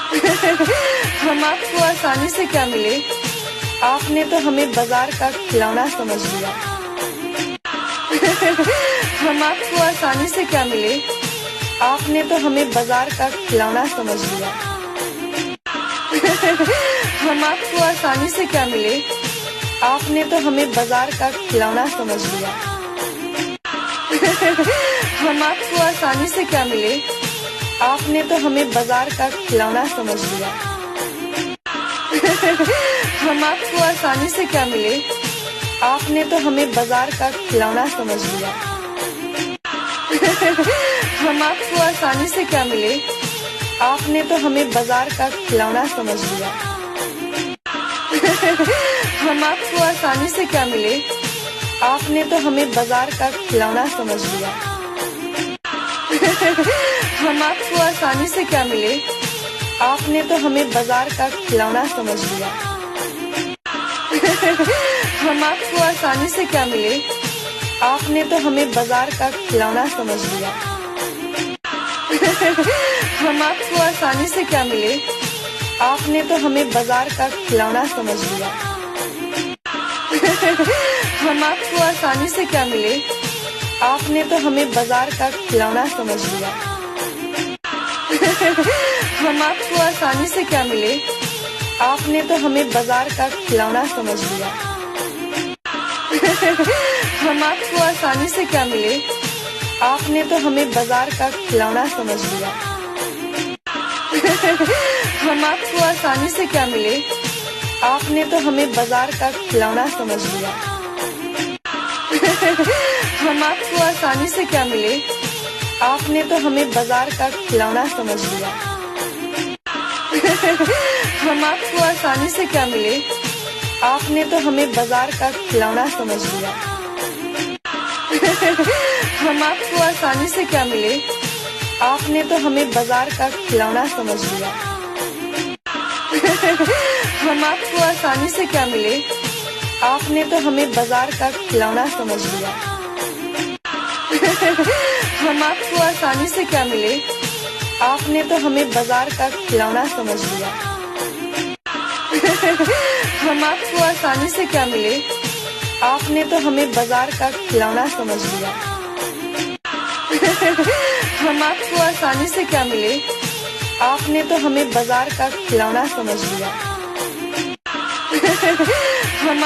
हम आपको आसानी से क्या मिले, आपने तो हमें बाजार का खिलौना समझ लिया। हम आपको आसानी से क्या मिले, आपने तो हमें बाजार का खिलौना समझ लिया। हम आपको आसानी से क्या मिले, आपने तो हमें बाजार का खिलौना समझ लिया। हम आपको आसानी से क्या मिले, आपने तो हमें बाजार का खिलौना समझ लिया। हम आपको आसानी से क्या मिले, आपने तो हमें बाजार का खिलौना समझ लिया। हम आपको आसानी से क्या मिले, आपने तो हमें बाजार का खिलौना समझ लिया। हम आपको आसानी से क्या मिले, आपने तो हमें बाजार का खिलौना समझ लिया। हम आपको आसानी से क्या मिले, आपने तो हमें बाजार का खिलौना समझ लिया। हम आपको आसानी से क्या मिले, आपने तो हमें बाजार का खिलौना समझ लिया। हम आपको आसानी से क्या मिले, आपने तो हमें बाजार का खिलौना समझ लिया। हम आपको आसानी से क्या मिले, आपने तो हमें बाजार का खिलौना समझ लिया। हम आपको आसानी से क्या मिले, आपने तो हमें बाजार का खिलौना समझ लिया। हम आपको आसानी से क्या मिले, आपने तो हमें बाजार का खिलौना समझ लिया। हम आपको आसानी से क्या मिले, आपने तो हमें बाजार का खिलौना समझ लिया। हम आपको आसानी से क्या मिले, आपने तो हमें बाजार का खिलौना समझ लिया। हम आपको आसानी से क्या मिले, आपने तो हमें बाजार का खिलौना समझ लिया। हम आपको आसानी से क्या मिले, आपने तो हमें बाजार का खिलौना समझ लिया। हम आपको आसानी से क्या मिले, आपने तो हमें बाजार का खिलौना समझ लिया। हम आपको आसानी से क्या मिले, आपने तो हमें बाजार का खिलौना समझ लिया। हम आपको आसानी से क्या मिले, आपने तो हमें बाजार का खिलौना समझ लिया। हम आपको आसानी से क्या मिले, आपने तो हमें बाजार का खिलौना समझ लिया। हम